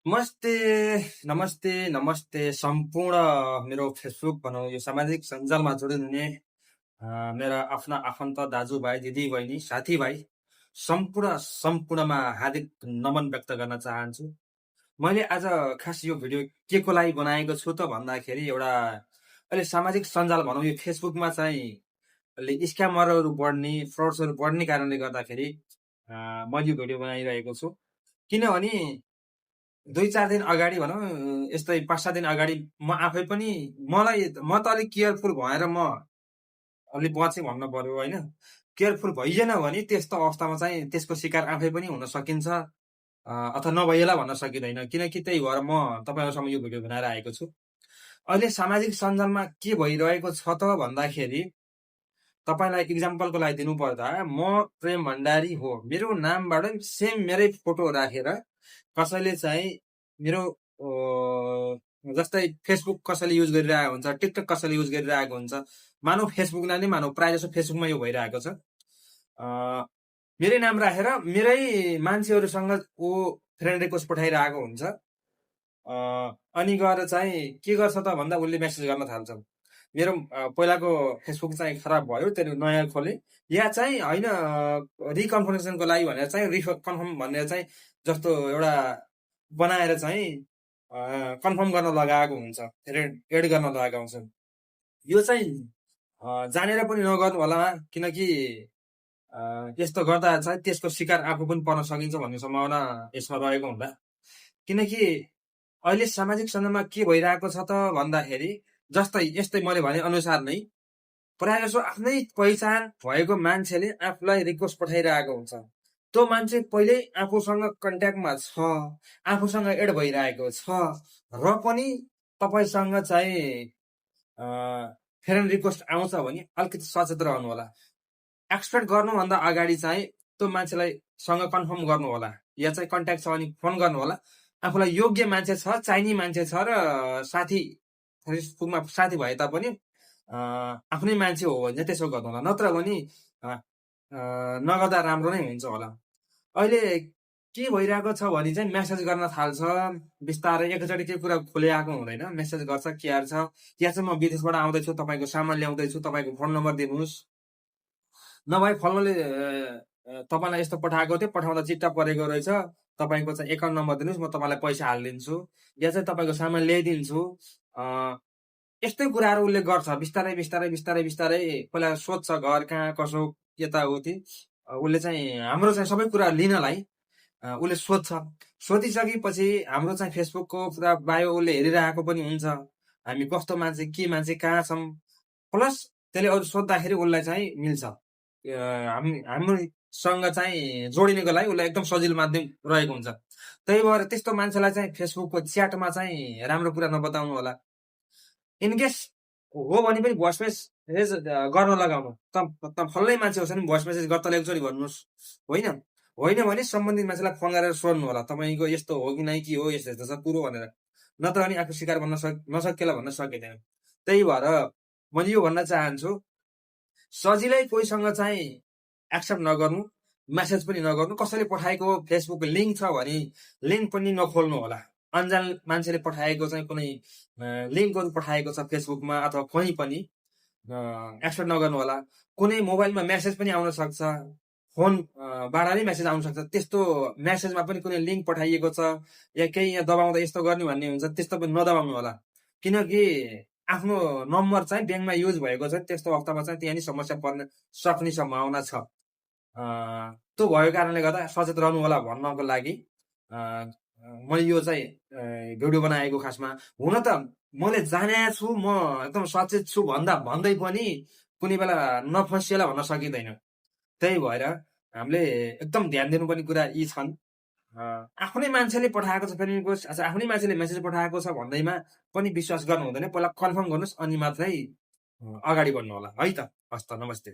नमस्ते, नमस्ते, नमस्ते सम्पूर्ण मेरो फेसबुक भनौँ यो सामाजिक सञ्जालमा जोडिनुहुने मेरा आफ्ना आफन्त दाजुभाइ, दिदीबहिनी, साथीभाइ सम्पूर्णमा हार्दिक नमन व्यक्त गर्न चाहन्छु। मैले आज खास यो भिडियो केको लागि बनाएको छु त भन्दाखेरि एउटा अहिले सामाजिक सञ्जाल भनौँ यो फेसबुकमा चाहिँ अलि स्क्यामरहरू बढ्ने, फ्रड्सहरू बढ्ने कारणले गर्दाखेरि मैले यो भिडियो बनाइरहेको छु। किनभने 2-4 दिन अगाडि भनौँ यस्तै 5-7 दिन अगाडि म आफै पनि म त अलिक केयरफुल भएर म अलि बचेँ भन्नु पर्यो होइन। केयरफुल भइएन भने त्यस्तो अवस्थामा चाहिँ त्यसको शिकार आफै पनि हुन सकिन्छ अथवा नभइएला भन्न सकिँदैन। किनकि त्यही भएर म तपाईँहरूसम्म यो भिडियो बनाएर आएको छु। अहिले सामाजिक सञ्जालमा के भइरहेको छ त भन्दाखेरि तपाईँलाई इक्जाम्पलको लागि दिनुपर्दा म प्रेम भण्डारी हो। मेरो नामबाट सेम मेरै फोटो राखेर कसैले चाहिँ मेरो जस्तै फेसबुक कसैले युज गरिरहेको हुन्छ, टिकटक कसैले युज गरिरहेको हुन्छ। मानव फेसबुकलाई नै मानव, प्रायः जसो फेसबुकमा यो भइरहेको छ। मेरै नाम राखेर मेरै मान्छेहरूसँग ऊ फ्रेन्ड रिक्वेस्ट पठाइरहेको हुन्छ। अनि गएर चाहिँ के गर्छ त भन्दा उसले मेसेज गर्न थाल्छ। मेरो पहिलाको फेसबुक चाहिँ खराब भयो, त्यहाँदेखि नयाँ खोलेँ। या चाहिँ होइन रिकन्फर्मेसनको लागि भनेर चाहिँ कन्फर्म भनेर चाहिँ जस्तो एउटा बनाएर चाहिँ कन्फर्म गर्न लगाएको हुन्छ, एड गर्न लगाएको हुन्छ। यो चाहिँ जानेर पनि नगर्नु होला, किनकि यस्तो गर्दा चाहिँ त्यसको शिकार आफू पनि पर्न सकिन्छ भन्ने सम्भावना यसमा रहेको हुन्छ। किनकि अहिले सामाजिक सञ्जालमा के भइरहेको छ त भन्दाखेरि जस्तै यस्तै मैले भने अनुसार नै प्रायः जसो आफ्नै पहिचान भएको मान्छेले आफूलाई रिक्वेस्ट पठाइरहेको हुन्छ। त्यो मान्छे पहिल्यै आफूसँग कन्ट्याक्टमा छ, आफूसँग एड भइरहेको छ र पनि तपाईँसँग चाहिँ फ्रेन्ड रिक्वेस्ट आउँछ भने अलिकति सचेत रहनु होला। एक्सपेक्ट गर्नुभन्दा अगाडि चाहिँ त्यो मान्छेलाई सँग कन्फर्म गर्नु होला, या चाहिँ कन्ट्याक्ट छ भने फोन गर्नु होला। आफूलाई योग्य मान्छे छ, चाहिने मान्छे छ र साथी फेसबुकमा साथी भए तापनि आफ्नै मान्छे हो भने चाहिँ त्यसो गर्नु होला, नत्र भने नगर्दा राम्रो नै हुन्छ होला। अहिले के भइरहेको छ भने चाहिँ मेसेज गर्न थाल्छ बिस्तारै, एकचोटि केही कुरा खोलिआएको हुँदैन, मेसेज गर्छ के हाल्छ, या चाहिँ म विदेशबाट आउँदैछु, तपाईँको सामान ल्याउँदैछु, तपाईँको फोन नम्बर दिनुहोस्, नभए फलनाले तपाईँलाई यस्तो पठाएको थियो, पठाउँदा चिट्टा परेको रहेछ, तपाईँको चाहिँ एकाउन्ट नम्बर दिनुहोस्, म तपाईँलाई पैसा हालिदिन्छु, या चाहिँ तपाईँको सामान ल्याइदिन्छु। यस्तै कुराहरू उसले गर्छ बिस्तारै बिस्तारै बिस्तारै बिस्तारै। पहिला सोध्छ घर कहाँ कसो यताउति, उसले चाहिँ हाम्रो चाहिँ सबै कुरा लिनलाई उसले सोध्छ। सोधिसकेपछि हाम्रो चाहिँ फेसबुकको पुरा बायो उसले हेरिरहेको पनि हुन्छ, हामी कस्तो मान्छे, के मान्छे, कहाँ छौँ। प्लस त्यसले अरू सोद्धाखेरि उसलाई चाहिँ मिल्छ, हामीसँग चाहिँ जोडिनको लागि उसलाई एकदम सजिलो माध्यम रहेको हुन्छ। त्यही भएर त्यस्तो मान्छेलाई चाहिँ फेसबुकको च्याटमा चाहिँ राम्रो कुरा नबताउनु होला। इनकेस हो भने पनि भोइस मेसेज गर्न लगाउनु। त फल्लै मान्छे हो भने भोइस मेसेज गर्दा एकचोटि भन्नुहोस्, होइन भने सम्बन्धित मान्छेलाई फोन गरेर सोध्नु होला, तपाईँको यस्तो हो कि नै के हो, यस्तो यस्तो छ कुरो भनेर। नत्र भने आफू शिकार बन्न नसकेला भन्न सकिँदैन। त्यही भएर मैले यो भन्न चाहन्छु, सजिलै कोहीसँग चाहिँ एक्सेप्ट नगर्नु, मेसेज पनि नगर्नु। कसैले पठाएको फेसबुक लिङ्क छ भने लिङ्क पनि नखोल्नु होला। अन्जान मान्छेले पठाएको चाहिँ कुनै लिङ्कहरू पठाएको छ फेसबुकमा अथवा कहीँ पनि एक्सेप्ट नगर्नु होला। कुनै मोबाइलमा मेसेज पनि आउन सक्छ, फोनबाट नै मेसेज आउन सक्छ, त्यस्तो मेसेजमा पनि कुनै लिङ्क पठाइएको छ या केही यहाँ दबाउँदा यस्तो गर्ने भन्ने हुन्छ, त्यस्तो पनि नदबाउनु होला। किनकि आफ्नो नम्बर चाहिँ ब्याङ्कमा युज भएको छ, त्यस्तो अवस्थामा चाहिँ त्यहाँ नि समस्या पर्न सक्ने सम्भावना छ। त्यो भएको कारणले गर्दा सचेत रहनु होला भन्नको लागि मैले यो चाहिँ भिडियो बनाएको खासमा। हुन त मैले जानेको छु, म एकदम सचेत छु भन्दै पनि कुनै बेला नफसिएला भन्न सकिँदैन। त्यही भएर हामीले एकदम ध्यान दिनुपर्ने कुरा यी छन्। आफ्नै मान्छेले पठाएको छ फेरि आफ्नै मान्छेले मेसेज पठाएको छ भन्दैमा पनि विश्वास गर्नु हुँदैन। पहिला कन्फर्म गर्नुहोस् अनि मात्रै अगाडि बढ्नु होला है त। हस् त, नमस्ते।